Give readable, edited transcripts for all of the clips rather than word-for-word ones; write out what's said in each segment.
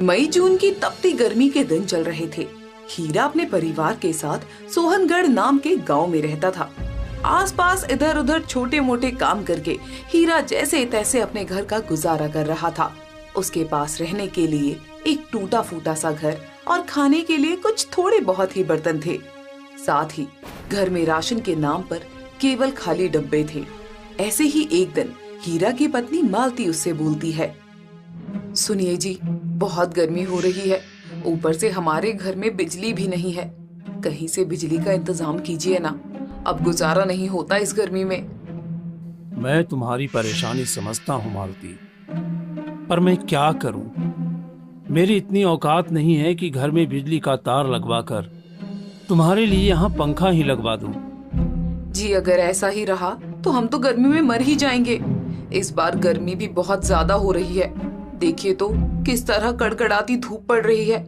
मई जून की तपती गर्मी के दिन चल रहे थे। हीरा अपने परिवार के साथ सोहनगढ़ नाम के गांव में रहता था। आसपास इधर उधर छोटे मोटे काम करके हीरा जैसे तैसे अपने घर का गुजारा कर रहा था। उसके पास रहने के लिए एक टूटा फूटा सा घर और खाने के लिए कुछ थोड़े बहुत ही बर्तन थे। साथ ही घर में राशन के नाम पर केवल खाली डब्बे थे। ऐसे ही एक दिन हीरा की पत्नी मालती उससे बोलती है, सुनिए जी, बहुत गर्मी हो रही है, ऊपर से हमारे घर में बिजली भी नहीं है। कहीं से बिजली का इंतजाम कीजिए ना, अब गुजारा नहीं होता इस गर्मी में। मैं तुम्हारी परेशानी समझता हूँ मालती, पर मैं क्या करूं? मेरी इतनी औकात नहीं है कि घर में बिजली का तार लगवाकर तुम्हारे लिए यहाँ पंखा ही लगवा दूं। जी अगर ऐसा ही रहा तो हम तो गर्मी में मर ही जाएंगे। इस बार गर्मी भी बहुत ज्यादा हो रही है। देखिए तो किस तरह कड़कड़ाती धूप पड़ रही है।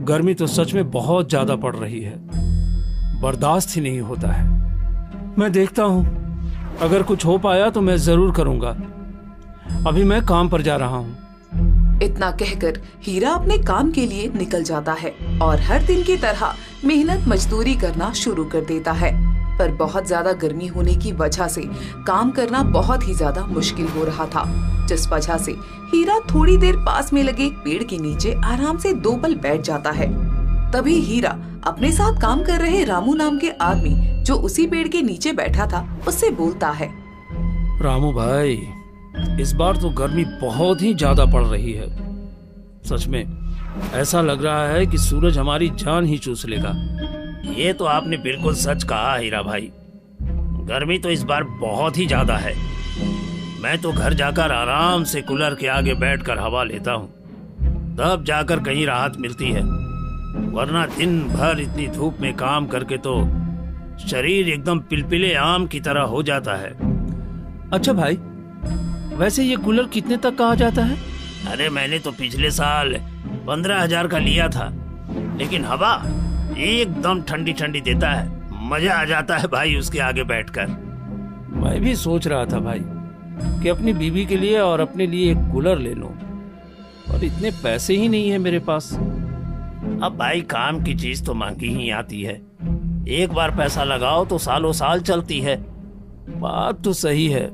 गर्मी तो सच में बहुत ज्यादा पड़ रही है, बर्दाश्त ही नहीं होता है। मैं देखता हूँ, अगर कुछ हो पाया तो मैं जरूर करूंगा। अभी मैं काम पर जा रहा हूँ। इतना कहकर हीरा अपने काम के लिए निकल जाता है और हर दिन की तरह मेहनत मजदूरी करना शुरू कर देता है। पर बहुत ज्यादा गर्मी होने की वजह से काम करना बहुत ही ज्यादा मुश्किल हो रहा था, जिस वजह से हीरा थोड़ी देर पास में लगे पेड़ के नीचे आराम से 2 पल बैठ जाता है। तभी हीरा अपने साथ काम कर रहे रामू नाम के आदमी जो उसी पेड़ के नीचे बैठा था उससे बोलता है, रामू भाई, इस बार तो गर्मी बहुत ही ज्यादा पड़ रही है। सच में ऐसा लग रहा है कि सूरज हमारी जान ही चूस लेगा। ये तो आपने बिल्कुल सच कहा हीरा भाई, गर्मी तो इस बार बहुत ही ज्यादा है। मैं तो घर जाकर आराम से कूलर के आगे बैठकर हवा लेता हूँ, तब जाकर कहीं राहत मिलती है, वरना दिन भर इतनी धूप में काम करके तो शरीर एकदम पिलपिले आम की तरह हो जाता है। अच्छा भाई, वैसे ये कूलर कितने तक कहा जाता है? अरे मैंने तो पिछले साल 15,000 का लिया था, लेकिन हवा एकदम ठंडी ठंडी देता है। मजा आ जाता है भाई उसके आगे बैठकर। मैं भी सोच रहा था भाई कि अपनी बीवी के लिए और अपने लिए एक कूलर ले लूं, और इतने पैसे ही नहीं है मेरे पास। अब भाई काम की चीज तो महंगी ही आती है, एक बार पैसा लगाओ तो सालों साल चलती है। बात तो सही है,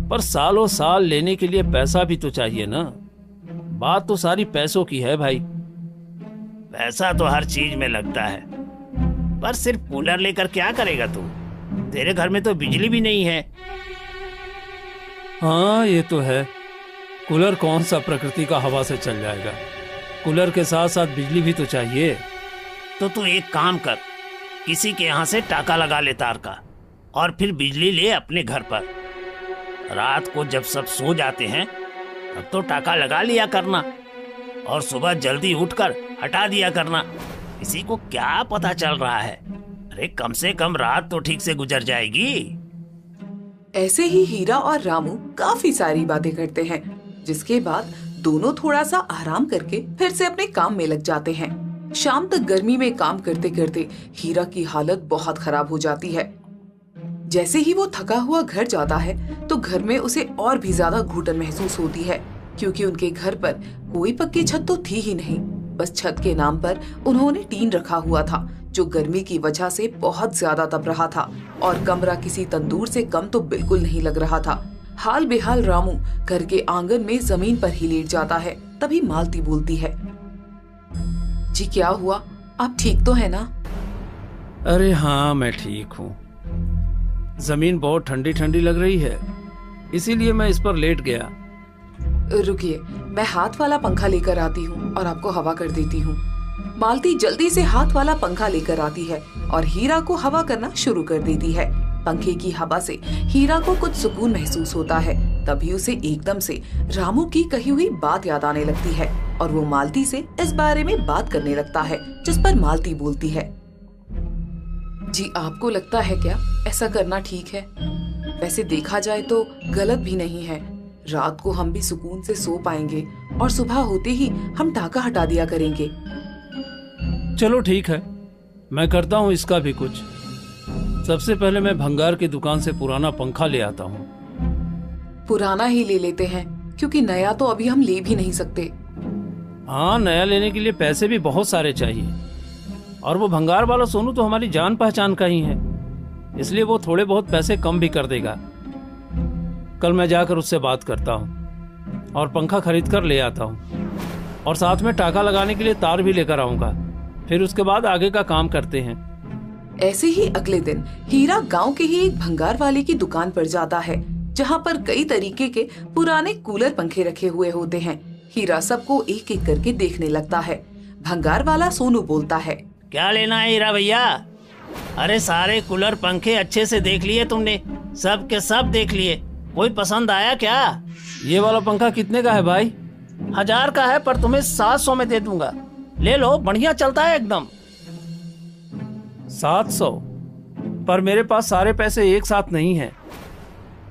पर सालों साल लेने के लिए पैसा भी तो चाहिए ना। बात तो सारी पैसों की है भाई। पैसा तो हर चीज में लगता है, पर सिर्फ कूलर लेकर क्या करेगा तू? तेरे घर में तो बिजली भी नहीं है। हाँ ये तो है, कूलर कौन सा प्रकृति का हवा से चल जाएगा। कूलर के साथ साथ बिजली भी तो चाहिए। तो तू एक काम कर, किसी के यहाँ से टाका लगा ले तार का, और फिर बिजली ले अपने घर पर। रात को जब सब सो जाते हैं तब तो टाका लगा लिया करना, और सुबह जल्दी उठकर हटा दिया करना। किसी को क्या पता चल रहा है? अरे कम से कम रात तो ठीक से गुजर जाएगी। ऐसे ही हीरा और रामू काफी सारी बातें करते हैं, जिसके बाद दोनों थोड़ा सा आराम करके फिर से अपने काम में लग जाते हैं। शाम तक गर्मी में काम करते करते हीरा की हालत बहुत खराब हो जाती है। जैसे ही वो थका हुआ घर जाता है तो घर में उसे और भी ज्यादा घुटन महसूस होती है, क्योंकि उनके घर पर कोई पक्की छत तो थी ही नहीं। बस छत के नाम पर उन्होंने टीन रखा हुआ था, जो गर्मी की वजह से बहुत ज्यादा तप रहा था, और कमरा किसी तंदूर से कम तो बिल्कुल नहीं लग रहा था। हाल बेहाल रामू घर के आंगन में जमीन पर ही लेट जाता है। तभी मालती बोलती है, जी क्या हुआ, आप ठीक तो है ना? अरे हाँ मैं ठीक हूँ, जमीन बहुत ठंडी ठंडी लग रही है, इसीलिए मैं इस पर लेट गया। रुकिए, मैं हाथ वाला पंखा लेकर आती हूँ और आपको हवा कर देती हूँ। मालती जल्दी से हाथ वाला पंखा लेकर आती है और हीरा को हवा करना शुरू कर देती है। पंखे की हवा से हीरा को कुछ सुकून महसूस होता है। तभी उसे एकदम से रामू की कही हुई बात याद आने लगती है और वो मालती से इस बारे में बात करने लगता है, जिस पर मालती बोलती है, जी आपको लगता है क्या ऐसा करना ठीक है? वैसे देखा जाए तो गलत भी नहीं है। रात को हम भी सुकून से सो पाएंगे और सुबह होते ही हम टाका हटा दिया करेंगे। चलो ठीक है, मैं करता हूँ इसका भी कुछ। सबसे पहले मैं भंगार की दुकान से पुराना पंखा ले आता हूँ। पुराना ही ले लेते हैं, क्योंकि नया तो अभी हम ले भी नहीं सकते। हाँ, नया लेने के लिए पैसे भी बहुत सारे चाहिए, और वो भंगार वाला सोनू तो हमारी जान पहचान का ही है, इसलिए वो थोड़े बहुत पैसे कम भी कर देगा। कल मैं जाकर उससे बात करता हूँ और पंखा खरीद कर ले आता हूँ, और साथ में टाका लगाने के लिए तार भी लेकर आऊंगा। फिर उसके बाद आगे का काम करते हैं। ऐसे ही अगले दिन हीरा गांव के ही एक भंगार वाले की दुकान पर जाता है, जहां पर कई तरीके के पुराने कूलर पंखे रखे हुए होते हैं। हीरा सबको एक एक करके देखने लगता है। भंगार वाला सोनू बोलता है, क्या लेना है हीरा भैया? अरे सारे कूलर पंखे अच्छे से देख लिए तुमने? सब के सब देख लिए, कोई पसंद आया क्या? ये वाला पंखा कितने का है भाई? 1000 का है, पर तुम्हें 700 में दे दूंगा। ले लो, बढ़िया चलता है एकदम। 700? पर मेरे पास सारे पैसे एक साथ नहीं है।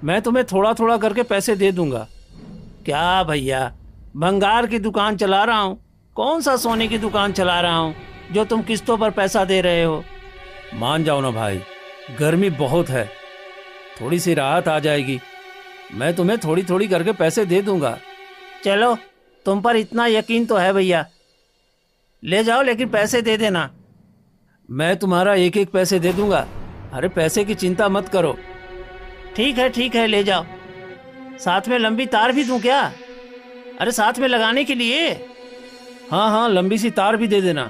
मैं तुम्हें थोड़ा थोड़ा करके पैसे दे दूंगा। क्या भैया, भंगार की दुकान चला रहा हूँ, कौन सा सोने की दुकान चला रहा हूँ जो तुम किस्तों पर पैसा दे रहे हो? मान जाओ ना भाई, गर्मी बहुत है, थोड़ी सी राहत आ जाएगी। मैं तुम्हें थोड़ी थोड़ी करके पैसे दे दूंगा। चलो, तुम पर इतना यकीन तो है भैया, ले जाओ, लेकिन पैसे दे देना। मैं तुम्हारा एक एक पैसे दे दूंगा। अरे पैसे की चिंता मत करो। ठीक है, ले जाओ। साथ में लंबी तार भी दूं क्या? अरे साथ में लगाने के लिए। हाँ, लंबी सी तार भी दे देना।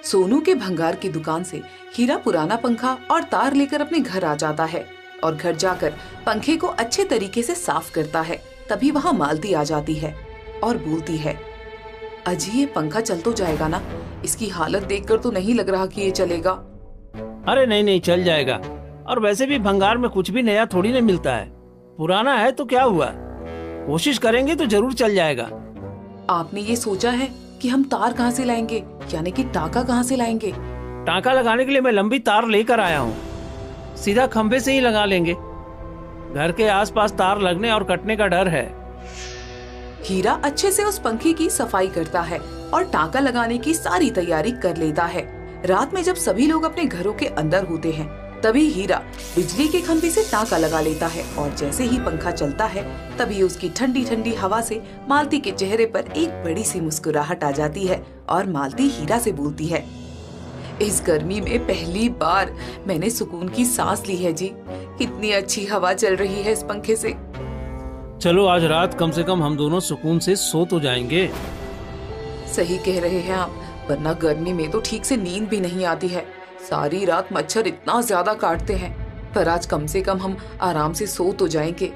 सोनू के भंगार की दुकान से हीरा पुराना पंखा और तार लेकर अपने घर आ जाता है और घर जाकर पंखे को अच्छे तरीके से साफ करता है। तभी वहाँ मालती आ जाती है और बोलती है, अजी ये पंखा चल तो जाएगा ना? इसकी हालत देखकर तो नहीं लग रहा कि ये चलेगा। अरे नहीं, चल जाएगा। और वैसे भी भंगार में कुछ भी नया थोड़ी ना मिलता है, पुराना है तो क्या हुआ, कोशिश करेंगे तो जरूर चल जाएगा। आपने ये सोचा है कि हम तार कहाँ से लाएंगे, यानी कि टाका कहाँ से लाएंगे? टाका लगाने के लिए मैं लंबी तार लेकर आया हूँ, सीधा खंभे से ही लगा लेंगे। घर के आसपास तार लगने और कटने का डर है। हीरा अच्छे से उस पंखे की सफाई करता है और टाका लगाने की सारी तैयारी कर लेता है। रात में जब सभी लोग अपने घरों के अंदर होते हैं, तभी हीरा बिजली के खंभे से टाका लगा लेता है और जैसे ही पंखा चलता है, तभी उसकी ठंडी ठंडी हवा से मालती के चेहरे पर एक बड़ी सी मुस्कुराहट आ जाती है और मालती हीरा से बोलती है, इस गर्मी में पहली बार मैंने सुकून की सांस ली है जी। कितनी अच्छी हवा चल रही है इस पंखे से। चलो आज रात कम से कम हम दोनों सुकून से सो तो जाएंगे। सही कह रहे हैं आप, वरना गर्मी में तो ठीक से नींद भी नहीं आती है। सारी रात मच्छर इतना ज्यादा काटते हैं, पर आज कम से कम हम आराम से सो तो जाएंगे।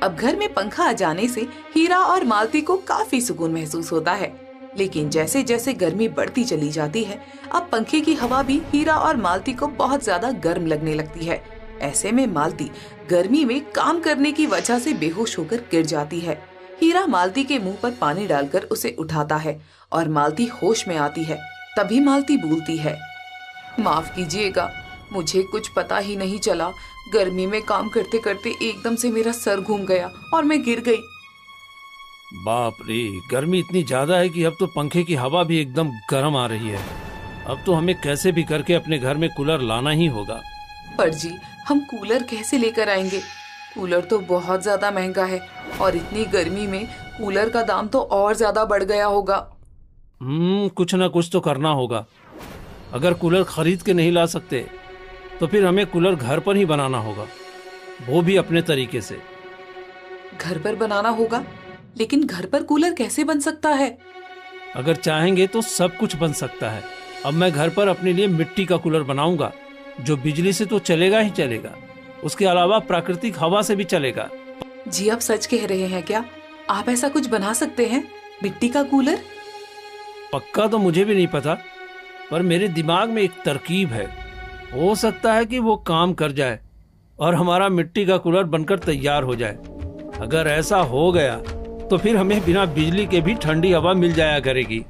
अब घर में पंखा आ जाने से हीरा और मालती को काफी सुकून महसूस होता है, लेकिन जैसे जैसे गर्मी बढ़ती चली जाती है, अब पंखे की हवा भी हीरा और मालती को बहुत ज्यादा गर्म लगने लगती है। ऐसे में मालती गर्मी में काम करने की वजह से बेहोश होकर गिर जाती है। हीरा मालती के मुंह पर पानी डालकर उसे उठाता है और मालती होश में आती है। तभी मालती बोलती है, माफ कीजिएगा, मुझे कुछ पता ही नहीं चला। गर्मी में काम करते करते एकदम से मेरा सर घूम गया और मैं गिर गई। बाप रे, गर्मी इतनी ज्यादा है कि अब तो पंखे की हवा भी एकदम गर्म आ रही है। अब तो हमें कैसे भी करके अपने घर में कूलर लाना ही होगा। पर जी, हम कूलर कैसे लेकर आएंगे? कूलर तो बहुत ज्यादा महंगा है और इतनी गर्मी में कूलर का दाम तो और ज्यादा बढ़ गया होगा। कुछ ना कुछ तो करना होगा। अगर कूलर खरीद के नहीं ला सकते तो फिर हमें कूलर घर पर ही बनाना होगा, वो भी अपने तरीके से। घर पर बनाना होगा? लेकिन घर पर कूलर कैसे बन सकता है? अगर चाहेंगे तो सब कुछ बन सकता है। अब मैं घर पर अपने लिए मिट्टी का कूलर बनाऊंगा, जो बिजली से तो चलेगा ही चलेगा, उसके अलावा प्राकृतिक हवा से भी चलेगा। जी आप सच कह रहे हैं क्या? आप ऐसा कुछ बना सकते हैं, मिट्टी का कूलर? पक्का तो मुझे भी नहीं पता, पर मेरे दिमाग में एक तरकीब है। हो सकता है कि वो काम कर जाए और हमारा मिट्टी का कूलर बनकर तैयार हो जाए। अगर ऐसा हो गया तो फिर हमें बिना बिजली के भी ठंडी हवा मिल जाया करेगी।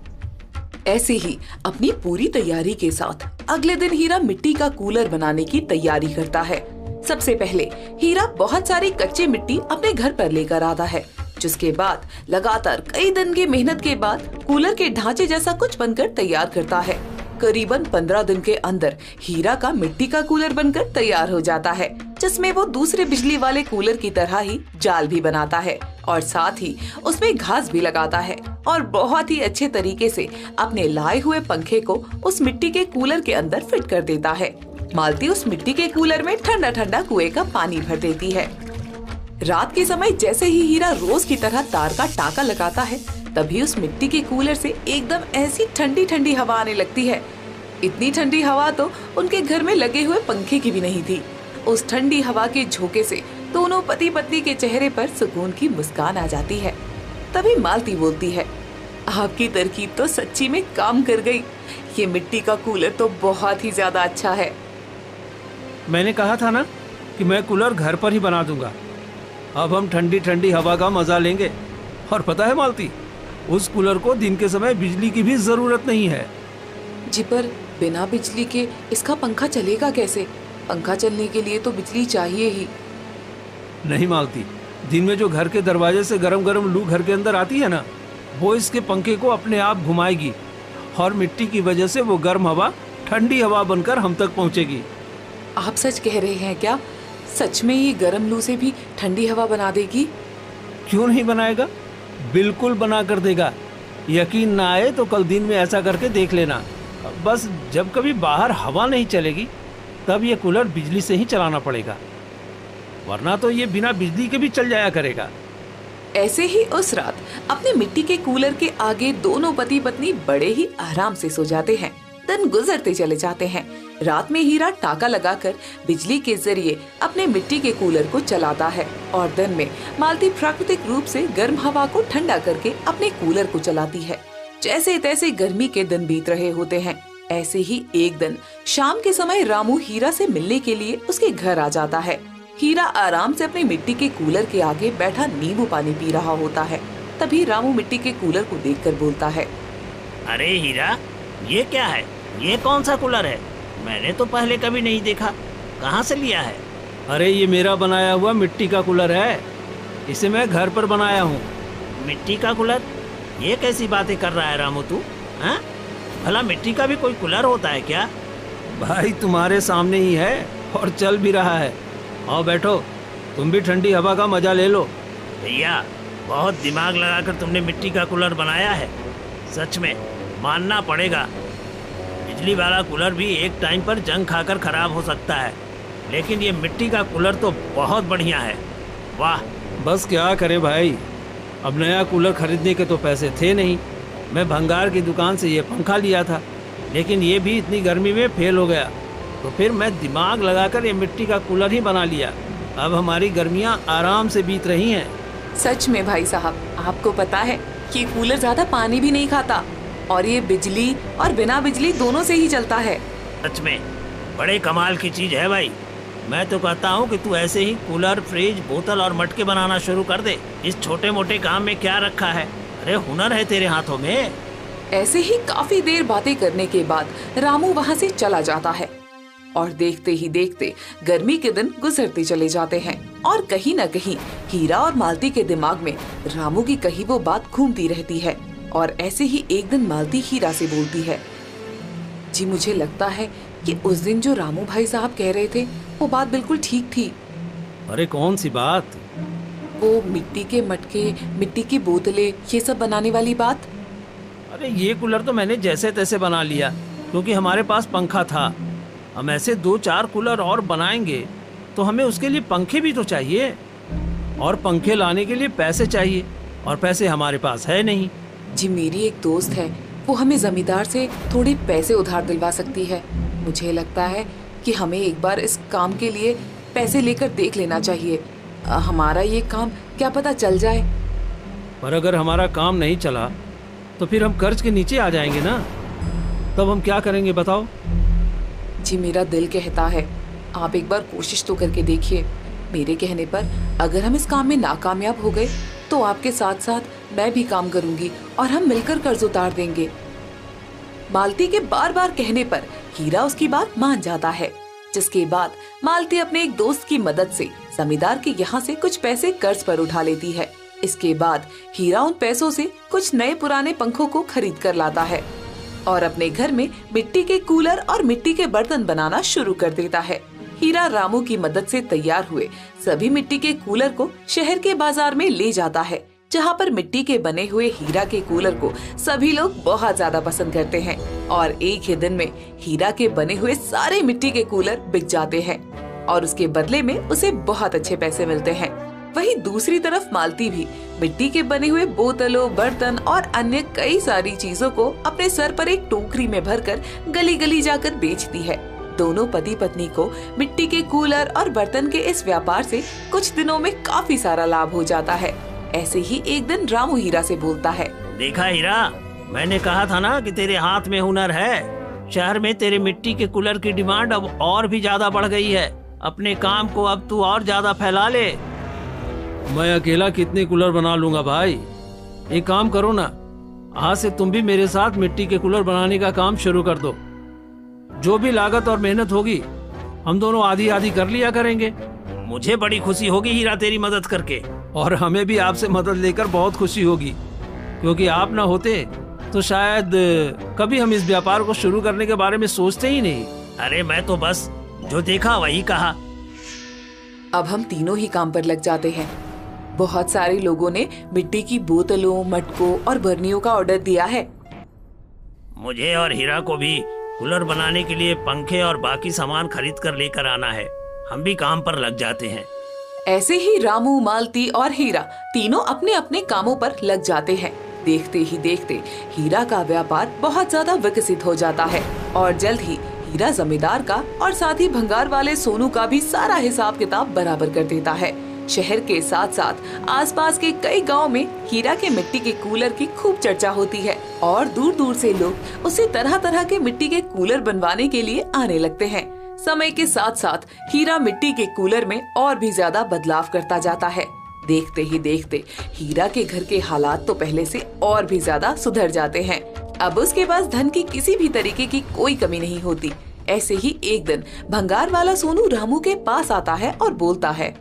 ऐसे ही अपनी पूरी तैयारी के साथ अगले दिन हीरा मिट्टी का कूलर बनाने की तैयारी करता है। सबसे पहले हीरा बहुत सारी कच्ची मिट्टी अपने घर पर लेकर आता है, जिसके बाद लगातार कई दिन की मेहनत के बाद कूलर के ढांचे जैसा कुछ बनकर तैयार करता है। करीबन 15 दिन के अंदर हीरा का मिट्टी का कूलर बनकर तैयार हो जाता है। जिसमें वो दूसरे बिजली वाले कूलर की तरह ही जाल भी बनाता है और साथ ही उसमें घास भी लगाता है और बहुत ही अच्छे तरीके से अपने लाए हुए पंखे को उस मिट्टी के कूलर के अंदर फिट कर देता है। मालती उस मिट्टी के कूलर में ठंडा ठंडा कुएं का पानी भर देती है। रात के समय जैसे ही हीरा रोज की तरह तार का टाका लगाता है, तभी उस मिट्टी के कूलर से एकदम ऐसी ठंडी ठंडी हवा आने लगती है। इतनी ठंडी हवा तो उनके घर में लगे हुए पंखे की भी नहीं थी। उस ठंडी हवा के झोंके से दोनों पति पत्नी के चेहरे पर सुकून की मुस्कान आ जाती है। तभी मालती बोलती है, आपकी तरकीब तो सच्ची में काम कर गई। ये मिट्टी का कूलर तो बहुत ही ज्यादा अच्छा है। मैंने कहा था ना कि मैं कूलर घर पर ही बना दूंगा। अब हम ठंडी ठंडी हवा का मजा लेंगे। और पता है मालती, उस कूलर को दिन के समय बिजली की भी जरूरत नहीं है। जी पर बिना बिजली के इसका पंखा चलेगा कैसे? पंखा चलने के लिए तो बिजली चाहिए ही। नहीं मालती, दिन में जो घर के दरवाजे से गरम गरम लू घर के अंदर आती है ना, वो इसके पंखे को अपने आप घुमाएगी और मिट्टी की वजह से वो गर्म हवा ठंडी हवा बनकर हम तक पहुंचेगी। आप सच कह रहे हैं क्या? सच में ये गर्म लू से भी ठंडी हवा बना देगी? क्यों नहीं बनाएगा, बिल्कुल बना कर देगा। यकीन ना आए तो कल दिन में ऐसा करके देख लेना। बस जब कभी बाहर हवा नहीं चलेगी तब ये कूलर बिजली से ही चलाना पड़ेगा, वरना तो ये बिना बिजली के भी चल जाया करेगा। ऐसे ही उस रात अपने मिट्टी के कूलर के आगे दोनों पति पत्नी बड़े ही आराम से सो जाते हैं। दिन गुजरते चले जाते हैं। रात में हीरा टाका लगाकर बिजली के जरिए अपने मिट्टी के कूलर को चलाता है और दिन में मालती प्राकृतिक रूप से गर्म हवा को ठंडा करके अपने कूलर को चलाती है। जैसे तैसे गर्मी के दिन बीत रहे होते हैं। ऐसे ही एक दिन शाम के समय रामू हीरा से मिलने के लिए उसके घर आ जाता है। हीरा आराम से अपने मिट्टी के कूलर के आगे बैठा नींबू पानी पी रहा होता है। तभी रामू मिट्टी के कूलर को देखकर बोलता है, अरे हीरा, ये क्या है? ये कौन सा कूलर है? मैंने तो पहले कभी नहीं देखा। कहाँ से लिया है? अरे ये मेरा बनाया हुआ मिट्टी का कूलर है। इसे मैं घर पर बनाया हूँ। मिट्टी का कूलर? ये कैसी बातें कर रहा है रामू तू? हाँ, भला मिट्टी का भी कोई कूलर होता है क्या? भाई तुम्हारे सामने ही है और चल भी रहा है। आओ बैठो, तुम भी ठंडी हवा का मजा ले लो। भैया, बहुत दिमाग लगाकर तुमने मिट्टी का कूलर बनाया है। सच में मानना पड़ेगा। बिजली वाला कूलर भी एक टाइम पर जंग खाकर खराब हो सकता है, लेकिन ये मिट्टी का कूलर तो बहुत बढ़िया है। वाह! बस क्या करे भाई, अब नया कूलर खरीदने के तो पैसे थे नहीं। मैं भंगार की दुकान से ये पंखा लिया था, लेकिन ये भी इतनी गर्मी में फेल हो गया। तो फिर मैं दिमाग लगाकर ये मिट्टी का कूलर ही बना लिया। अब हमारी गर्मियाँ आराम से बीत रही हैं। सच में भाई साहब, आपको पता है कि कूलर ज्यादा पानी भी नहीं खाता और ये बिजली और बिना बिजली दोनों से ही चलता है। सच में बड़े कमाल की चीज है भाई। मैं तो कहता हूँ कि तू ऐसे ही कूलर, फ्रिज, बोतल और मटके बनाना शुरू कर दे। इस छोटे मोटे काम में क्या रखा है? अरे हुनर है तेरे हाथों में। ऐसे ही काफी देर बातें करने के बाद रामू वहाँ से चला जाता है और देखते ही देखते गर्मी के दिन गुजरते चले जाते हैं और कहीं न कहीं हीरा और मालती के दिमाग में रामू की कही वो बात घूमती रहती है। और ऐसे ही एक दिन मालती हीरा से बोलती है, जी मुझे लगता है कि उस दिन जो रामू भाई साहब कह रहे थे वो बात बिल्कुल ठीक थी। अरे कौन सी बात? वो मिट्टी के मटके, मिट्टी की बोतलें, ये सब बनाने वाली बात। अरे ये कूलर तो मैंने जैसे तैसे बना लिया, क्योंकि हमारे पास पंखा था। हम ऐसे 2-4 कूलर और बनाएंगे तो हमें उसके लिए पंखे भी तो चाहिए, और पंखे लाने के लिए पैसे चाहिए, और पैसे हमारे पास है नहीं। जी मेरी एक दोस्त है, वो हमें जमींदार से थोड़े पैसे उधार दिलवा सकती है। मुझे लगता है कि हमें एक बार इस काम के लिए पैसे लेकर देख लेना चाहिए। हमारा ये काम क्या पता चल जाए। पर अगर हमारा काम नहीं चला तो फिर हम कर्ज के नीचे आ जाएंगे ना। तब हम क्या करेंगे बताओ? जी मेरा दिल कहता है आप एक बार कोशिश तो करके देखिए। मेरे कहने पर अगर हम इस काम में नाकामयाब हो गए तो आपके साथ साथ मैं भी काम करूंगी और हम मिलकर कर्ज उतार देंगे। मालती के बार बार कहने पर हीरा उसकी बात मान जाता है, जिसके बाद मालती अपने एक दोस्त की मदद से जमींदार के यहाँ से कुछ पैसे कर्ज पर उठा लेती है। इसके बाद हीरा उन पैसों से कुछ नए पुराने पंखों को खरीद कर लाता है और अपने घर में मिट्टी के कूलर और मिट्टी के बर्तन बनाना शुरू कर देता है। हीरा रामू की मदद से तैयार हुए सभी मिट्टी के कूलर को शहर के बाजार में ले जाता है, जहाँ पर मिट्टी के बने हुए हीरा के कूलर को सभी लोग बहुत ज्यादा पसंद करते हैं और एक ही दिन में हीरा के बने हुए सारे मिट्टी के कूलर बिक जाते हैं और उसके बदले में उसे बहुत अच्छे पैसे मिलते हैं। वहीं दूसरी तरफ मालती भी मिट्टी के बने हुए बोतलों, बर्तन और अन्य कई सारी चीजों को अपने सर पर एक टोकरी में भरकर गली गली जाकर बेचती है। दोनों पति पत्नी को मिट्टी के कूलर और बर्तन के इस व्यापार से कुछ दिनों में काफी सारा लाभ हो जाता है। ऐसे ही एक दिन रामू हीरा से बोलता है, देखा हीरा, मैंने कहा था ना कि तेरे हाथ में हुनर है। शहर में तेरे मिट्टी के कूलर की डिमांड अब और भी ज्यादा बढ़ गई है। अपने काम को अब तू और ज्यादा फैला ले। मैं अकेला कितने कूलर बना लूंगा भाई। एक काम करो ना, आज से तुम भी मेरे साथ मिट्टी के कूलर बनाने का काम शुरू कर दो। जो भी लागत और मेहनत होगी हम दोनों आधी आधी कर लिया करेंगे। मुझे बड़ी खुशी होगी हीरा तेरी मदद करके। और हमें भी आपसे मदद लेकर बहुत खुशी होगी, क्योंकि आप ना होते तो शायद कभी हम इस व्यापार को शुरू करने के बारे में सोचते ही नहीं। अरे मैं तो बस जो देखा वही कहा। अब हम तीनों ही काम पर लग जाते हैं। बहुत सारे लोगों ने मिट्टी की बोतलों, मटकों और बर्नियों का ऑर्डर दिया है। मुझे और हीरा को भी कूलर बनाने के लिए पंखे और बाकी सामान खरीद कर लेकर आना है। हम भी काम पर लग जाते हैं। ऐसे ही रामू, मालती और हीरा तीनों अपने अपने कामों पर लग जाते हैं। देखते ही देखते हीरा का व्यापार बहुत ज्यादा विकसित हो जाता है और जल्द ही हीरा जमींदार का और साथ ही भंगार वाले सोनू का भी सारा हिसाब किताब बराबर कर देता है। शहर के साथ साथ आसपास के कई गांव में हीरा के मिट्टी के कूलर की खूब चर्चा होती है और दूर दूर से लोग उसे तरह तरह के मिट्टी के कूलर बनवाने के लिए आने लगते हैं। समय के साथ साथ हीरा मिट्टी के कूलर में और भी ज्यादा बदलाव करता जाता है। देखते ही देखते हीरा के घर के हालात तो पहले से और भी ज्यादा सुधर जाते हैं। अब उसके पास धन की किसी भी तरीके की कोई कमी नहीं होती। ऐसे ही एक दिन भंगार वाला सोनू रामू के पास आता है और बोलता है,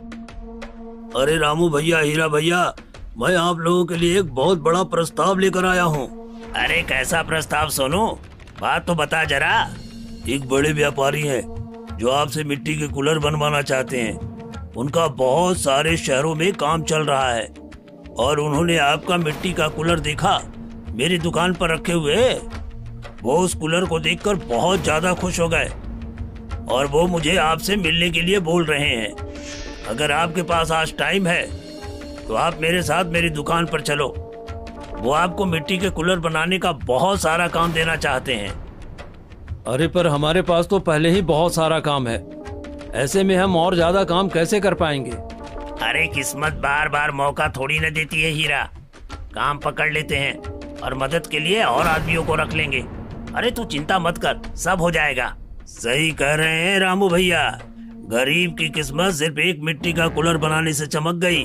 अरे रामू भैया, हीरा भैया, मैं आप लोगों के लिए एक बहुत बड़ा प्रस्ताव लेकर आया हूँ। अरे कैसा प्रस्ताव सोनू, बात तो बता जरा। एक बड़े व्यापारी हैं जो आपसे मिट्टी के कूलर बनवाना चाहते हैं। उनका बहुत सारे शहरों में काम चल रहा है और उन्होंने आपका मिट्टी का कूलर देखा मेरी दुकान पर रखे हुए। वो उस कूलर को देखकर बहुत ज्यादा खुश हो गए और वो मुझे आपसे मिलने के लिए बोल रहे हैं। अगर आपके पास आज टाइम है तो आप मेरे साथ मेरी दुकान पर चलो। वो आपको मिट्टी के कूलर बनाने का बहुत सारा काम देना चाहते हैं। अरे पर हमारे पास तो पहले ही बहुत सारा काम है, ऐसे में हम और ज्यादा काम कैसे कर पाएंगे? अरे किस्मत बार बार मौका थोड़ी न देती है हीरा। काम पकड़ लेते हैं और मदद के लिए और आदमियों को रख लेंगे। अरे तू चिंता मत कर, सब हो जाएगा। सही कह रहे हैं रामू भैया, गरीब की किस्मत सिर्फ एक मिट्टी का कूलर बनाने से चमक गई।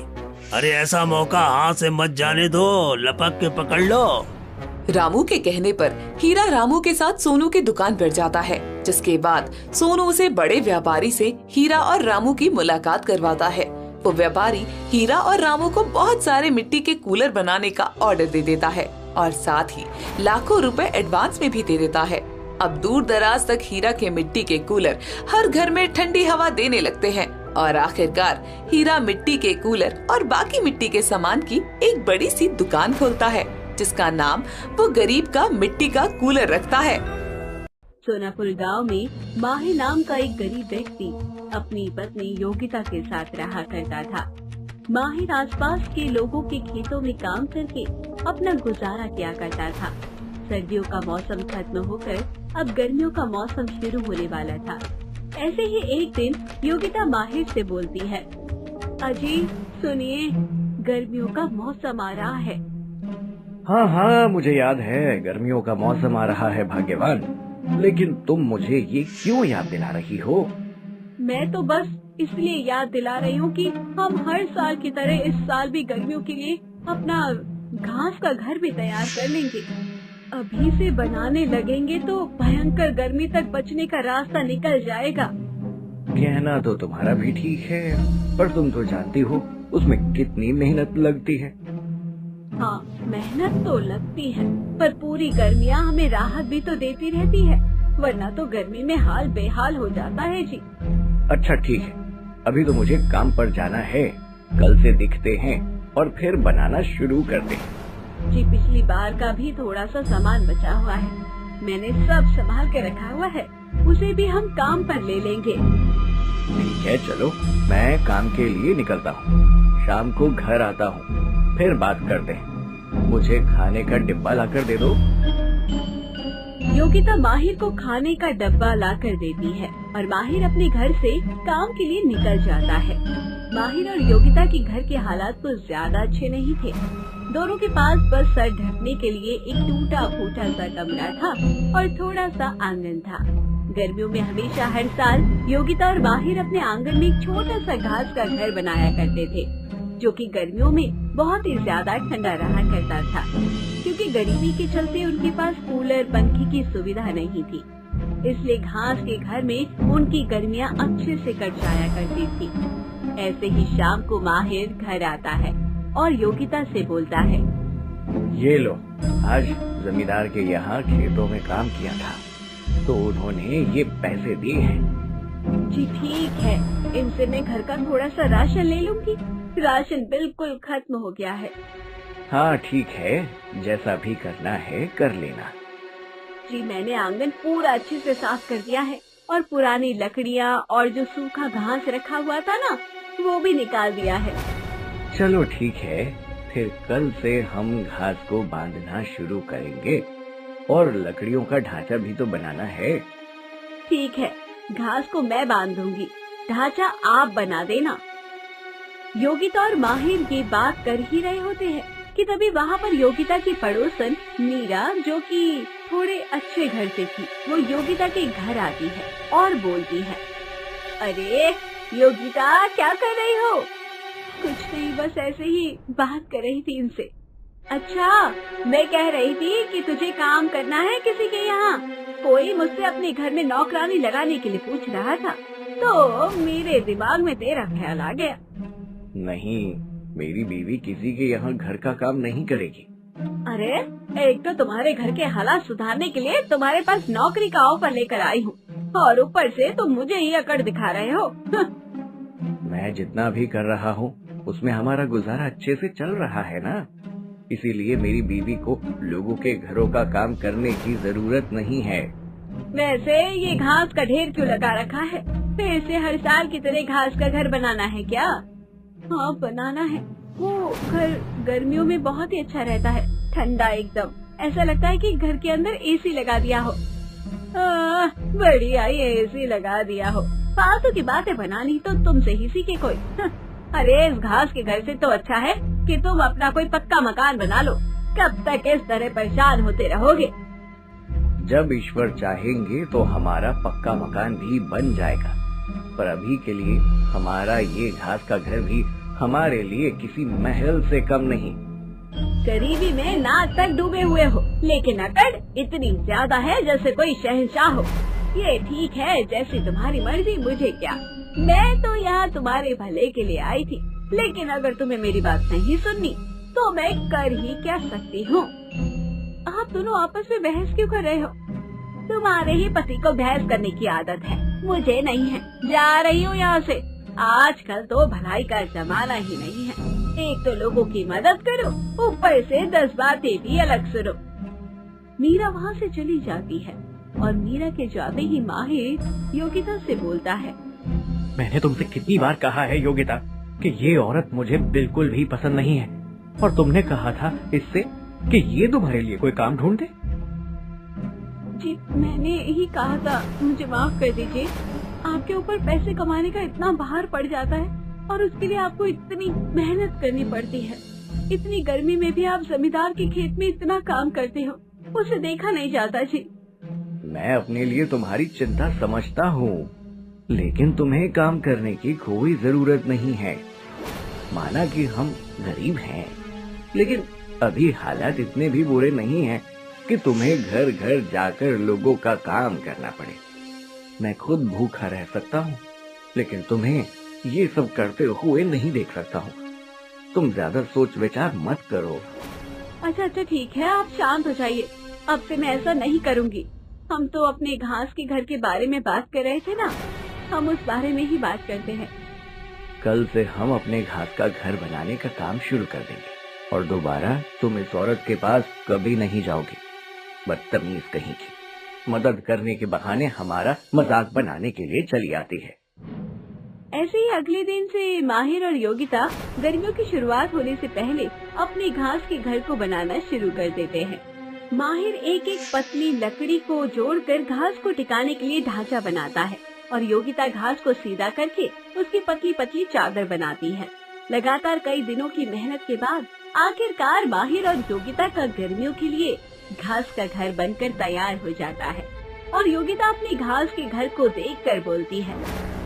अरे ऐसा मौका हाथ से मत जाने दो, लपक के पकड़ लो। रामू के कहने पर हीरा रामू के साथ सोनू की दुकान पर जाता है, जिसके बाद सोनू उसे बड़े व्यापारी से हीरा और रामू की मुलाकात करवाता है। वो व्यापारी हीरा और रामू को बहुत सारे मिट्टी के कूलर बनाने का ऑर्डर दे देता है और साथ ही लाखों रुपए एडवांस में भी दे देता है। अब दूर दराज तक हीरा के मिट्टी के कूलर हर घर में ठंडी हवा देने लगते हैं और आखिरकार हीरा मिट्टी के कूलर और बाकी मिट्टी के सामान की एक बड़ी सी दुकान खोलता है, जिसका नाम वो गरीब का मिट्टी का कूलर रखता है। सोनापुर गांव में माही नाम का एक गरीब व्यक्ति अपनी पत्नी योगिता के साथ रहा करता था। माहिर आसपास के लोगों के खेतों में काम करके अपना गुजारा किया करता था। सर्दियों का मौसम खत्म होकर अब गर्मियों का मौसम शुरू होने वाला था। ऐसे ही एक दिन योगिता माहिर से बोलती है, अजी सुनिए, गर्मियों का मौसम आ रहा है। हाँ हाँ, मुझे याद है, गर्मियों का मौसम आ रहा है भाग्यवान। लेकिन तुम मुझे ये क्यों याद दिला रही हो? मैं तो बस इसलिए याद दिला रही हूँ कि हम हर साल की तरह इस साल भी गर्मियों के लिए अपना घास का घर भी तैयार कर लेंगे। अभी से बनाने लगेंगे तो भयंकर गर्मी तक बचने का रास्ता निकल जाएगा। कहना तो तुम्हारा भी ठीक है, पर तुम तो जानती हो उसमें कितनी मेहनत लगती है। हाँ, मेहनत तो लगती है, पर पूरी गर्मियाँ हमें राहत भी तो देती रहती है, वरना तो गर्मी में हाल बेहाल हो जाता है जी। अच्छा ठीक है, अभी तो मुझे काम पर जाना है। कल से दिखते हैं और फिर बनाना शुरू करते हैं। जी पिछली बार का भी थोड़ा सा सामान बचा हुआ है, मैंने सब संभाल के रखा हुआ है, उसे भी हम काम पर ले लेंगे। ठीक है, चलो मैं काम के लिए निकलता हूँ। शाम को घर आता हूँ, फिर बात करते हैं। मुझे खाने का डिब्बा लाकर दे दो। योगिता माहिर को खाने का डब्बा लाकर देती है और माहिर अपने घर से काम के लिए निकल जाता है। माहिर और योगिता के घर के हालात कुछ ज्यादा अच्छे नहीं थे। दोनों के पास बस सर ढकने के लिए एक टूटा फूटा सा कमरा था और थोड़ा सा आंगन था। गर्मियों में हमेशा हर साल योगिता और माहिर अपने आंगन में एक छोटा सा घास का घर बनाया करते थे, जो कि गर्मियों में बहुत ही ज्यादा ठंडा रहा करता था, क्योंकि गरीबी के चलते उनके पास कूलर पंखे की सुविधा नहीं थी। इसलिए घास के घर में उनकी गर्मियाँ अच्छे से कट जाया करती थी। ऐसे ही शाम को माहिर घर आता है और योगिता से बोलता है, ये लो, आज जमींदार के यहाँ खेतों में काम किया था तो उन्होंने ये पैसे दिए हैं। जी ठीक है, इनसे मैं घर का थोड़ा सा राशन ले लूंगी। राशन बिल्कुल खत्म हो गया है। हाँ ठीक है, जैसा भी करना है कर लेना। जी मैंने आंगन पूरा अच्छे से साफ कर दिया है और पुरानी लकड़ियाँ और जो सूखा घास रखा हुआ था ना, वो भी निकाल दिया है। चलो ठीक है, फिर कल से हम घास को बांधना शुरू करेंगे और लकड़ियों का ढांचा भी तो बनाना है। ठीक है, घास को मैं बांध दूंगी, ढांचा आप बना देना। योगिता और माहिर ये बात कर ही रहे होते हैं कि तभी वहाँ पर योगिता की पड़ोसन मीरा, जो कि थोड़े अच्छे घर से थी, वो योगिता के घर आती है और बोलती है, अरे योगिता क्या कर रही हो? कुछ नहीं, बस ऐसे ही बात कर रही थी इनसे। अच्छा, मैं कह रही थी कि तुझे काम करना है किसी के यहाँ। कोई मुझसे अपने घर में नौकरानी लगाने के लिए पूछ रहा था, तो मेरे दिमाग में तेरा ख्याल आ गया। नहीं, मेरी बीवी किसी के यहाँ घर का काम नहीं करेगी। अरे, एक तो तुम्हारे घर के हालात सुधारने के लिए तुम्हारे पास नौकरी का ऑफर लेकर आई हूँ और ऊपर से तुम मुझे ही अकड़ दिखा रहे हो। मैं जितना भी कर रहा हूँ उसमें हमारा गुजारा अच्छे से चल रहा है ना, इसीलिए मेरी बीवी को लोगों के घरों का काम करने की जरूरत नहीं है। वैसे ये घास का ढेर क्यों लगा रखा है? फिर से हर साल की तरह घास का घर बनाना है क्या? हाँ बनाना है। वो घर गर्मियों में बहुत ही अच्छा रहता है, ठंडा एकदम, ऐसा लगता है कि घर के अंदर एसी लगा दिया हो। बढ़िया ही एसी लगा दिया हो। फालतू की बातें बनानी तो तुमसे ही सीखे कोई। अरे इस घास के घर से तो अच्छा है कि तुम अपना कोई पक्का मकान बना लो। कब तक इस तरह परेशान होते रहोगे? जब ईश्वर चाहेंगे तो हमारा पक्का मकान भी बन जाएगा, पर अभी के लिए हमारा ये घास का घर भी हमारे लिए किसी महल से कम नहीं। गरीबी में नाक तक डूबे हुए हो, लेकिन अकड़ इतनी ज्यादा है जैसे कोई शहंशाह हो। ये ठीक है, जैसी तुम्हारी मर्जी, मुझे क्या। मैं तो यहाँ तुम्हारे भले के लिए आई थी, लेकिन अगर तुम्हें मेरी बात नहीं सुननी तो मैं कर ही क्या सकती हूँ। आप दोनों आपस में बहस क्यों कर रहे हो? तुम्हारे ही पति को बहस करने की आदत है, मुझे नहीं है। जा रही हूँ यहाँ से। आजकल तो भलाई का जमाना ही नहीं है। एक तो लोगों की मदद करो, ऊपर से 10 बातें भी अलग सुनो। मीरा वहाँ से चली जाती है और मीरा के जाते ही माहिर योगिता से बोलता है, मैंने तुमसे कितनी बार कहा है योगिता कि ये औरत मुझे बिल्कुल भी पसंद नहीं है, और तुमने कहा था इससे कि ये तुम्हारे लिए कोई काम ढूंढ दे। जी मैंने ही कहा था, मुझे माफ कर दीजिए। आपके ऊपर पैसे कमाने का इतना भार पड़ जाता है और उसके लिए आपको इतनी मेहनत करनी पड़ती है। इतनी गर्मी में भी आप जमींदार के खेत में इतना काम करते हो, उसे देखा नहीं जाता जी। मैं अपने लिए तुम्हारी चिंता समझता हूँ, लेकिन तुम्हें काम करने की कोई जरूरत नहीं है। माना कि हम गरीब हैं, लेकिन अभी हालात इतने भी बुरे नहीं हैं कि तुम्हें घर घर जाकर लोगों का काम करना पड़े। मैं खुद भूखा रह सकता हूँ, लेकिन तुम्हें ये सब करते हुए नहीं देख सकता हूँ। तुम ज्यादा सोच विचार मत करो। अच्छा ठीक है, आप शांत हो जाइए। अब से मैं ऐसा नहीं करूँगी। हम तो अपने घास के घर के बारे में बात कर रहे थे ना। हम उस बारे में ही बात करते हैं। कल से हम अपने घास का घर बनाने का काम शुरू कर देंगे और दोबारा तुम इस औरत के पास कभी नहीं जाओगी। बदतमीज कहीं की, मदद करने के बहाने हमारा मजाक बनाने के लिए चली आती है। ऐसे ही अगले दिन से माहिर और योगिता गर्मियों की शुरुआत होने से पहले अपने घास के घर को बनाना शुरू कर देते हैं। माहिर एक एक पतली लकड़ी को जोड़कर घास को टिकाने के लिए ढांचा बनाता है और योगिता घास को सीधा करके उसकी पतली पतली चादर बनाती है। लगातार कई दिनों की मेहनत के बाद आखिरकार माहिर और योगिता का गर्मियों के लिए घास का घर बनकर तैयार हो जाता है और योगिता अपने घास के घर को देखकर बोलती है,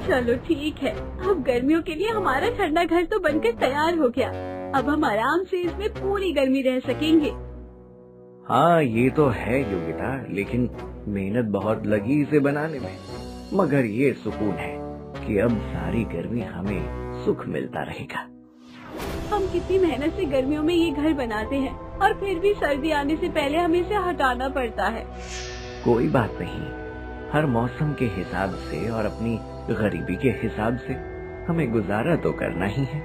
चलो ठीक है, अब गर्मियों के लिए हमारा ठंडा घर तो बनकर तैयार हो गया। अब हम आराम से इसमें पूरी गर्मी रह सकेंगे। हाँ ये तो है योगिता, लेकिन मेहनत बहुत लगी इसे बनाने में। मगर ये सुकून है कि अब सारी गर्मी हमें सुख मिलता रहेगा। हम कितनी मेहनत से गर्मियों में ये घर बनाते हैं और फिर भी सर्दी आने से पहले हमें इसे हटाना पड़ता है। कोई बात नहीं, हर मौसम के हिसाब से और अपनी गरीबी के हिसाब से हमें गुजारा तो करना ही है।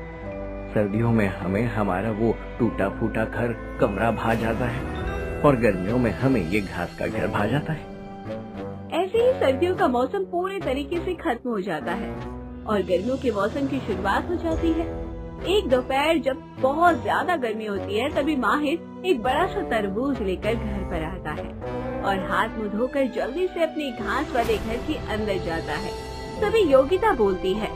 सर्दियों में हमें हमारा वो टूटा फूटा घर कमरा भा जाता है और गर्मियों में हमें ये घास का घर भा जाता है। ऐसे ही सर्दियों का मौसम पूरे तरीके से खत्म हो जाता है और गर्मियों के मौसम की शुरुआत हो जाती है। एक दोपहर जब बहुत ज्यादा गर्मी होती है, तभी माहिर एक बड़ा सा तरबूज लेकर घर पर आता है और हाथ मुंह धोकर जल्दी से अपने घास वाले घर के अंदर जाता है। तभी योगिता बोलती है,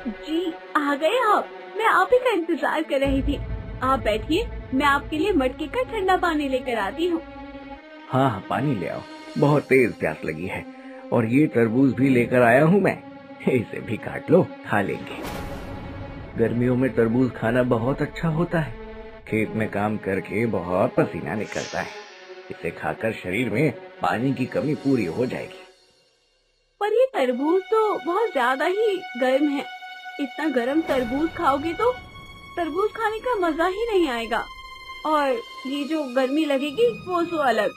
जी आ गए आप, मैं आप ही का इंतजार कर रही थी। आप बैठिए, मैं आपके लिए मटके का ठंडा पानी लेकर आती हूँ। हाँ पानी ले आओ, बहुत तेज प्यास लगी है और ये तरबूज भी लेकर आया हूँ मैं, इसे भी काट लो, खा लेंगे। गर्मियों में तरबूज खाना बहुत अच्छा होता है। खेत में काम करके बहुत पसीना निकलता है, इसे खाकर शरीर में पानी की कमी पूरी हो जाएगी। पर ये तरबूज तो बहुत ज्यादा ही गर्म है। इतना गर्म तरबूज खाओगे तो तरबूज खाने का मजा ही नहीं आएगा और ये जो गर्मी लगेगी वो तो अलग।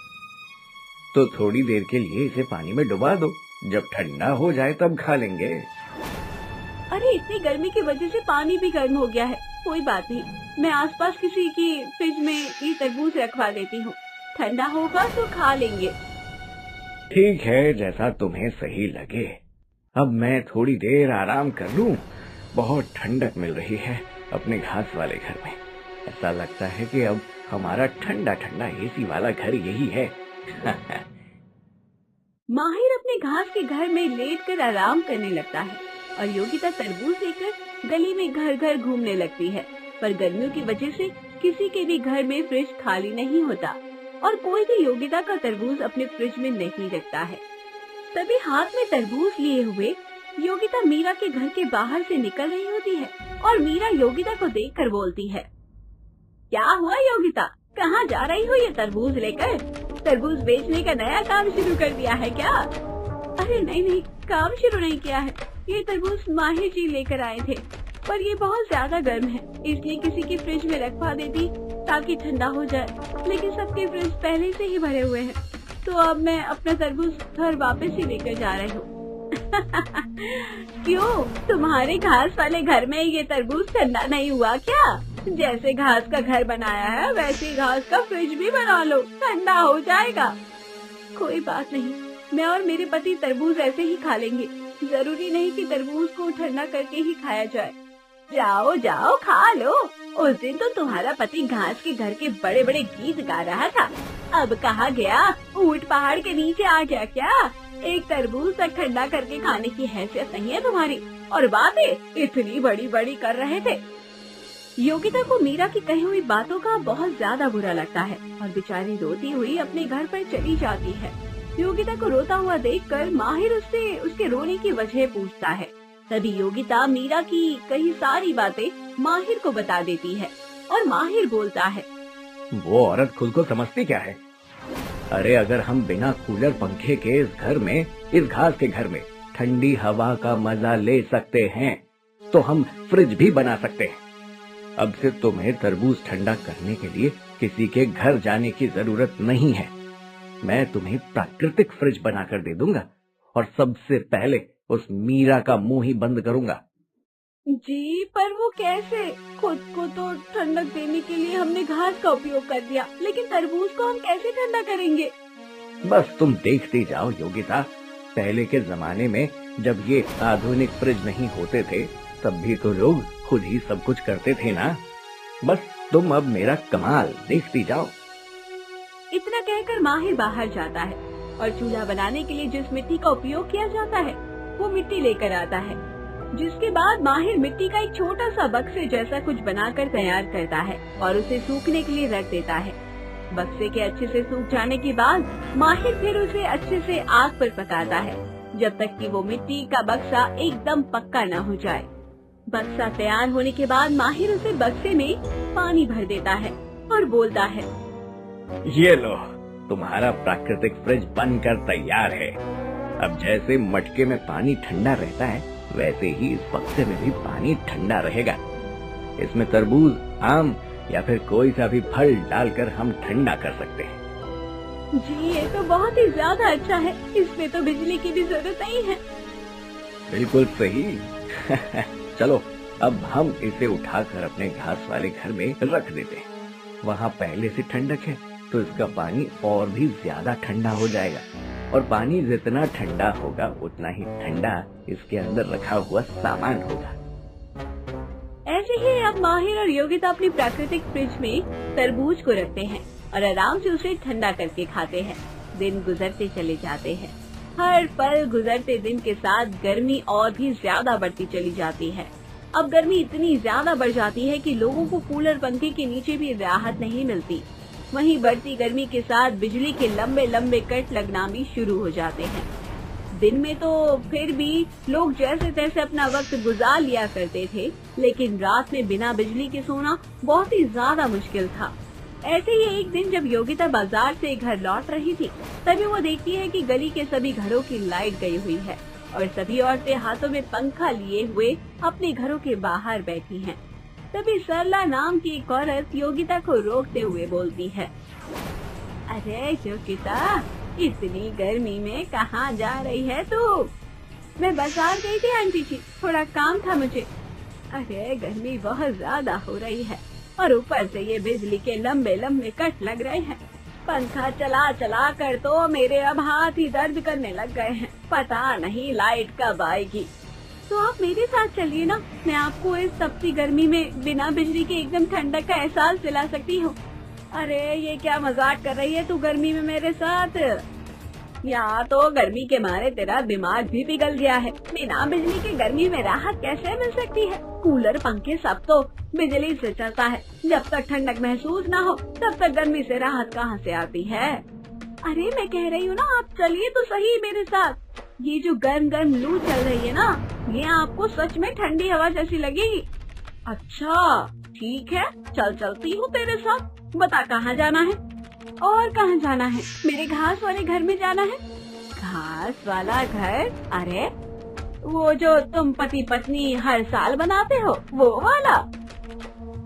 तो थोड़ी देर के लिए इसे पानी में डुबा दो, जब ठंडा हो जाए तब खा लेंगे। अरे इतनी गर्मी की वजह से पानी भी गर्म हो गया है। कोई बात नहीं, मैं आसपास किसी की फ्रिज में ये तरबूज रखवा देती हूँ, ठंडा होगा तो खा लेंगे। ठीक है, जैसा तुम्हें सही लगे। अब मैं थोड़ी देर आराम कर लूं। बहुत ठंडक मिल रही है अपने घास वाले घर में। ऐसा लगता है कि अब हमारा ठंडा ठंडा एसी वाला घर यही है। माहिर अपने घास के घर में लेटकर आराम करने लगता है और योगिता तरबूज लेकर गली में घर घर घूमने लगती है। पर गर्मियों की वजह से किसी के भी घर में फ्रिज खाली नहीं होता और कोई भी योगिता का तरबूज अपने फ्रिज में नहीं रखता है। तभी हाथ में तरबूज लिए हुए योगिता मीरा के घर के बाहर से निकल रही होती है और मीरा योगिता को देखकर बोलती है, क्या हुआ योगिता, कहाँ जा रही हो ये तरबूज लेकर? तरबूज बेचने का नया काम शुरू कर दिया है क्या? अरे नहीं, काम शुरू नहीं किया है। ये तरबूज माहिर जी लेकर आए थे, पर ये बहुत ज्यादा गर्म है, इसलिए किसी की फ्रिज में रखवा देती ताकि ठंडा हो जाए। लेकिन सबके फ्रिज पहले से ही भरे हुए हैं, तो अब मैं अपना तरबूज घर वापस ही लेकर जा रही हूँ। क्यों, तुम्हारे घास वाले घर में ये तरबूज ठंडा नहीं हुआ क्या? जैसे घास का घर बनाया है वैसे ही घास का फ्रिज भी बना लो, ठंडा हो जाएगा। कोई बात नहीं, मैं और मेरे पति तरबूज ऐसे ही खा लेंगे, जरूरी नहीं कि तरबूज को ठंडा करके ही खाया जाए। जाओ जाओ खा लो। उस दिन तो तुम्हारा पति घास के घर के बड़े बड़े गीत गा रहा था, अब कहाँ गया? ऊंट पहाड़ के नीचे आ गया क्या? एक तरबूज तक ठंडा करके खाने की हैसियत नहीं है तुम्हारी, और बातें इतनी बड़ी बड़ी कर रहे थे। योगिता को मीरा की कही हुई बातों का बहुत ज्यादा बुरा लगता है और बेचारी रोती हुई अपने घर पर चली जाती है। योगिता को रोता हुआ देखकर माहिर उससे उसके रोने की वजह पूछता है। तभी योगिता मीरा की कई सारी बातें माहिर को बता देती है और माहिर बोलता है, वो औरत खुद को समझती क्या है? अरे अगर हम बिना कूलर पंखे के इस घर में, इस घास के घर में ठंडी हवा का मजा ले सकते हैं, तो हम फ्रिज भी बना सकते हैं। अब से तुम्हें तरबूज ठंडा करने के लिए किसी के घर जाने की जरूरत नहीं है। मैं तुम्हें प्राकृतिक फ्रिज बनाकर दे दूंगा और सबसे पहले उस मीरा का मुंह ही बंद करूंगा। जी पर वो कैसे? खुद को तो ठंडक देने के लिए हमने घास का उपयोग कर दिया, लेकिन तरबूज को हम कैसे ठंडा करेंगे? बस तुम देखते जाओ योगिता, पहले के जमाने में जब ये आधुनिक फ्रिज नहीं होते थे तब भी तो लोग खुद ही सब कुछ करते थे ना। बस तुम अब मेरा कमाल देखती जाओ। इतना कहकर माहिर बाहर जाता है और चूल्हा बनाने के लिए जिस मिट्टी का उपयोग किया जाता है वो मिट्टी लेकर आता है, जिसके बाद माहिर मिट्टी का एक छोटा सा बक्से जैसा कुछ बनाकर तैयार करता है और उसे सूखने के लिए रख देता है। बक्से के अच्छे से सूख जाने के बाद माहिर फिर उसे अच्छे से आग पर पकाता है जब तक कि वो मिट्टी का बक्सा एकदम पक्का न हो जाए। बक्सा तैयार होने के बाद माहिर उसे बक्से में पानी भर देता है और बोलता है, ये लो, तुम्हारा प्राकृतिक फ्रिज बनकर तैयार है। अब जैसे मटके में पानी ठंडा रहता है वैसे ही इस बक्से में भी पानी ठंडा रहेगा। इसमें तरबूज, आम या फिर कोई सा भी फल डालकर हम ठंडा कर सकते हैं। जी ये तो बहुत ही ज्यादा अच्छा है, इसमें तो बिजली की भी जरूरत नहीं है। बिल्कुल सही। चलो अब हम इसे उठाकर अपने घास वाले घर में रख देते हैं। वहाँ पहले से ठंडक है तो इसका पानी और भी ज्यादा ठंडा हो जाएगा, और पानी जितना ठंडा होगा उतना ही ठंडा इसके अंदर रखा हुआ सामान होगा। ऐसे ही अब माहिर और योगिता अपनी प्राकृतिक फ्रिज में तरबूज को रखते हैं और आराम से उसे ठंडा करके खाते हैं। दिन गुजरते चले जाते हैं। हर पल गुजरते दिन के साथ गर्मी और भी ज्यादा बढ़ती चली जाती है। अब गर्मी इतनी ज्यादा बढ़ जाती है कि लोगों को कूलर पंखे के नीचे भी राहत नहीं मिलती। वहीं बढ़ती गर्मी के साथ बिजली के लंबे लंबे कट लगना भी शुरू हो जाते हैं। दिन में तो फिर भी लोग जैसे तैसे अपना वक्त गुजार लिया करते थे, लेकिन रात में बिना बिजली के सोना बहुत ही ज्यादा मुश्किल था। ऐसे ही एक दिन जब योगिता बाजार से घर लौट रही थी, तभी वो देखती है कि गली के सभी घरों की लाइट गई हुई है और सभी औरतें हाथों में पंखा लिए हुए अपने घरों के बाहर बैठी हैं। तभी सरला नाम की एक औरत योगिता को रोकते हुए बोलती है, अरे योगिता, इतनी गर्मी में कहाँ जा रही है तू? मैं बाजार गई थी आंटी जी, थोड़ा काम था मुझे। अरे गर्मी बहुत ज्यादा हो रही है और ऊपर से ये बिजली के लंबे लंबे कट लग रहे हैं। पंखा चला चला कर तो मेरे अब हाथ ही दर्द करने लग गए हैं। पता नहीं लाइट कब आएगी। तो आप मेरे साथ चलिए ना, मैं आपको इस तपती गर्मी में बिना बिजली के एकदम ठंडक का एहसास दिला सकती हूँ। अरे ये क्या मजाक कर रही है तू गर्मी में मेरे साथ? यहाँ तो गर्मी के मारे तेरा दिमाग भी पिघल गया है। बिना बिजली के गर्मी में राहत कैसे मिल सकती है? कूलर पंखे सब तो बिजली से चलता है। जब तक ठंडक महसूस ना हो तब तक गर्मी से राहत कहाँ से आती है? अरे मैं कह रही हूँ ना, आप चलिए तो सही मेरे साथ। ये जो गर्म गर्म लू चल रही है ना, ये आपको सच में ठंडी हवा जैसी लगेगी। अच्छा ठीक है, चलती हूँ तेरे साथ। बता कहाँ जाना है? और कहाँ जाना है? मेरे घास वाले घर में जाना है। घास वाला घर? अरे वो जो तुम पति पत्नी हर साल बनाते हो, वो वाला?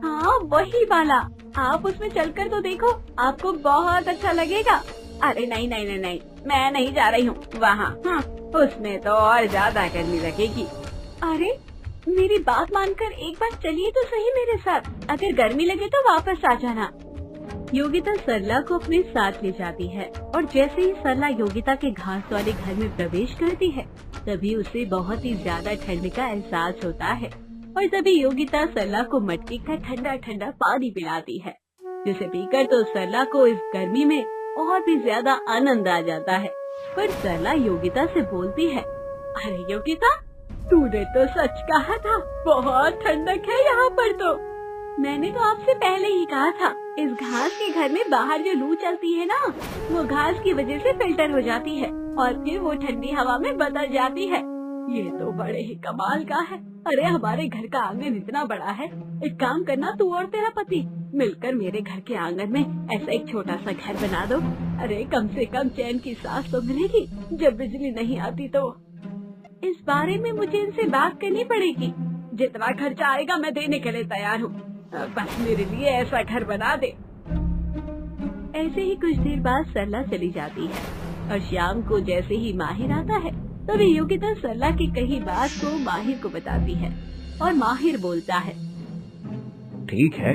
हाँ वही वाला। आप उसमें चलकर तो देखो, आपको बहुत अच्छा लगेगा। अरे नहीं नहीं नहीं नहीं, मैं नहीं जा रही हूँ वहाँ। उसमें तो और ज्यादा गर्मी लगेगी। अरे मेरी बात मानकर एक बार चलिए तो सही मेरे साथ। अगर गर्मी लगे तो वापस आ जाना। योगिता सरला को अपने साथ ले जाती है और जैसे ही सरला योगिता के घास वाले घर में प्रवेश करती है, तभी उसे बहुत ही ज्यादा ठंड का एहसास होता है और तभी योगिता सरला को मटके का ठंडा ठंडा पानी पिलाती है, जिसे पीकर तो सरला को इस गर्मी में और भी ज्यादा आनंद आ जाता है। पर सरला योगिता से बोलती है, अरे योगिता, तूने तो सच कहा था, बहुत ठंडक है यहाँ पर तो। मैंने तो आपसे पहले ही कहा था, इस घास के घर में बाहर जो लू चलती है ना, वो घास की वजह से फिल्टर हो जाती है और फिर वो ठंडी हवा में बदल जाती है। ये तो बड़े ही कमाल का है। अरे हमारे घर का आंगन इतना बड़ा है, एक काम करना, तू और तेरा पति मिलकर मेरे घर के आंगन में ऐसा एक छोटा सा घर बना दो। अरे कम से कम चैन की सांस तो मिलेगी जब बिजली नहीं आती तो। इस बारे में मुझे इनसे बात करनी पड़ेगी। जितना खर्चा आएगा मैं देने के लिए तैयार हूँ, बस मेरे लिए ऐसा घर बना दे। ऐसे ही कुछ देर बाद सरला चली जाती है और शाम को जैसे ही माहिर आता है, तभी योगिता सरला की कही बात को माहिर को बताती है और माहिर बोलता है। ठीक है,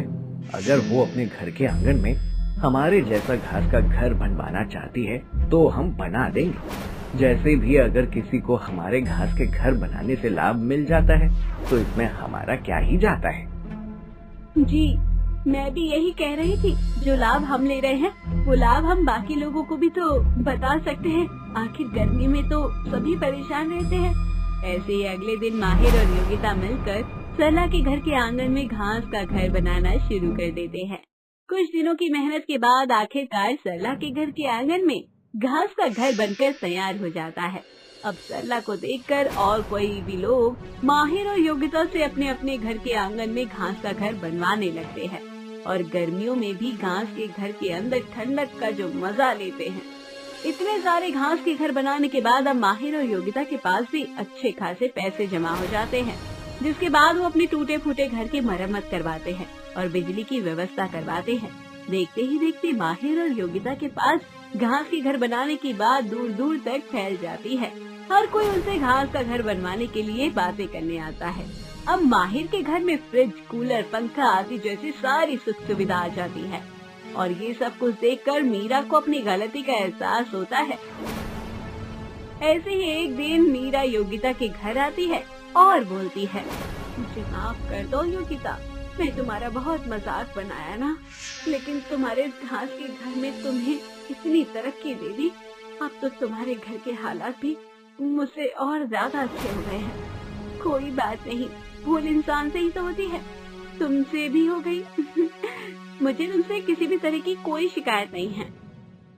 अगर वो अपने घर के आंगन में हमारे जैसा घास का घर बनवाना चाहती है तो हम बना देंगे। जैसे भी अगर किसी को हमारे घास के घर बनाने से लाभ मिल जाता है तो इसमें हमारा क्या ही जाता है। जी, मैं भी यही कह रही थी, जो लाभ हम ले रहे हैं वो लाभ हम बाकी लोगों को भी तो बता सकते हैं। आखिर गर्मी में तो सभी परेशान रहते हैं। ऐसे ही अगले दिन माहिर और योगिता मिलकर सरला के घर के आंगन में घास का घर बनाना शुरू कर देते हैं। कुछ दिनों की मेहनत के बाद आखिरकार सरला के घर के आंगन में घास का घर बनकर तैयार हो जाता है। अब सरला को देखकर और कोई भी लोग माहिर और योगिता से अपने अपने घर के आंगन में घास का घर बनवाने लगते हैं और गर्मियों में भी घास के घर के अंदर ठंडक का जो मजा लेते हैं। इतने सारे घास के घर बनाने के बाद अब माहिर और योगिता के पास भी अच्छे खासे पैसे जमा हो जाते हैं, जिसके बाद वो अपने टूटे फूटे घर की मरम्मत करवाते हैं और बिजली की व्यवस्था करवाते हैं। देखते ही देखते माहिर और योगिता के पास घास के घर बनाने की बात दूर दूर तक फैल जाती है। हर कोई उनसे घास का घर बनवाने के लिए बातें करने आता है। अब माहिर के घर में फ्रिज, कूलर, पंखा आदि जैसी सारी सुख सुविधा आ जाती है और ये सब कुछ देखकर मीरा को अपनी गलती का एहसास होता है। ऐसे ही एक दिन मीरा योगिता के घर आती है और बोलती है, मुझे माफ कर दो योगिता, मैं तुम्हारा बहुत मजाक बनाया ना, लेकिन तुम्हारे घास के घर में तुम्हें इतनी तरक्की दे दी, अब तो तुम्हारे घर के हालात भी मुझसे और ज्यादा अच्छे हो गए हैं। कोई बात नहीं, भूल इंसान से ही तो होती है, तुमसे भी हो गई। मुझे तुमसे किसी भी तरह की कोई शिकायत नहीं है।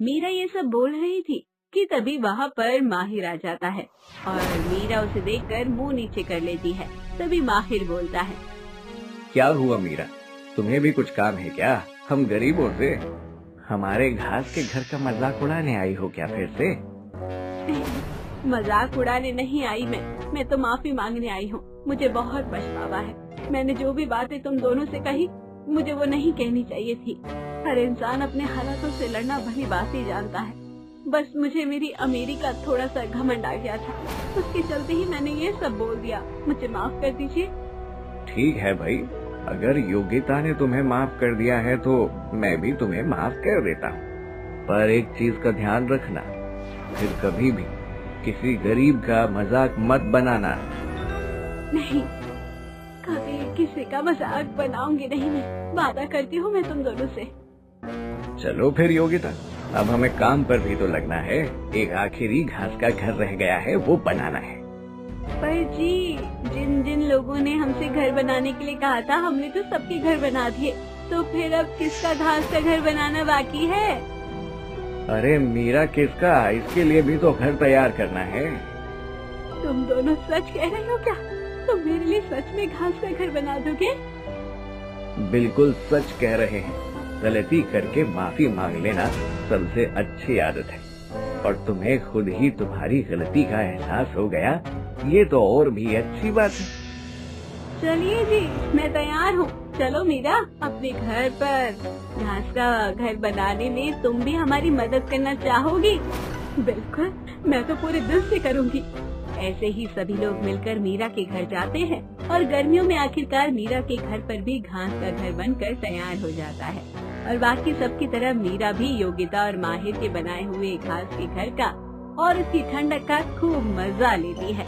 मीरा ये सब बोल रही थी कि तभी वहाँ पर माहिर आ जाता है और मीरा उसे देखकर मुंह नीचे कर लेती है। तभी माहिर बोलता है, क्या हुआ मीरा, तुम्हें भी कुछ काम है क्या? हम गरीबों से हमारे घास के घर का मजाक उड़ाने आई हो क्या फिर से? मजाक उड़ाने नहीं आई मैं तो माफी मांगने आई हूँ। मुझे बहुत पछतावा है। मैंने जो भी बातें तुम दोनों से कही मुझे वो नहीं कहनी चाहिए थी। हर इंसान अपने हालातों से लड़ना भली बात ही जानता है। बस मुझे मेरी अमीरी का थोड़ा सा घमंड आ गया था, उसके चलते ही मैंने ये सब बोल दिया। मुझे माफ कर दीजिए। ठीक है भाई, अगर योगिता ने तुम्हें माफ कर दिया है तो मैं भी तुम्हें माफ कर देता हूँ, पर एक चीज का ध्यान रखना, फिर कभी भी किसी गरीब का मजाक मत बनाना। नहीं, कभी किसी का मजाक बनाऊंगी नहीं, मैं वादा करती हूँ मैं तुम दोनों से। चलो फिर योगिता, अब हमें काम पर भी तो लगना है। एक आखिरी घास का घर रह गया है, वो बनाना है। पर जी, जिन जिन लोगों ने हमसे घर बनाने के लिए कहा था हमने तो सबके घर बना दिए, तो फिर अब किसका घास का घर बनाना बाकी है? अरे मीरा, किसका? इसके लिए भी तो घर तैयार करना है। तुम दोनों सच कह रहे हो क्या? तुम मेरे लिए सच में घास का घर बना दोगे? बिल्कुल सच कह रहे हैं। गलती करके माफी मांग लेना सबसे अच्छी आदत है, और तुम्हें खुद ही तुम्हारी गलती का एहसास हो गया, ये तो और भी अच्छी बात है। चलिए जी, मैं तैयार हूँ। चलो मीरा, अपने घर पर घास का घर बनाने में तुम भी हमारी मदद करना चाहोगी? बिल्कुल, मैं तो पूरे दिल से करूँगी। ऐसे ही सभी लोग मिलकर मीरा के घर जाते हैं और गर्मियों में आखिरकार मीरा के घर पर भी घास का घर बनकर तैयार हो जाता है। और बाकी सबकी तरह मीरा भी योगिता और माहिर के बनाए हुए घास के घर का और उसकी ठंडक का खूब मजा लेती है।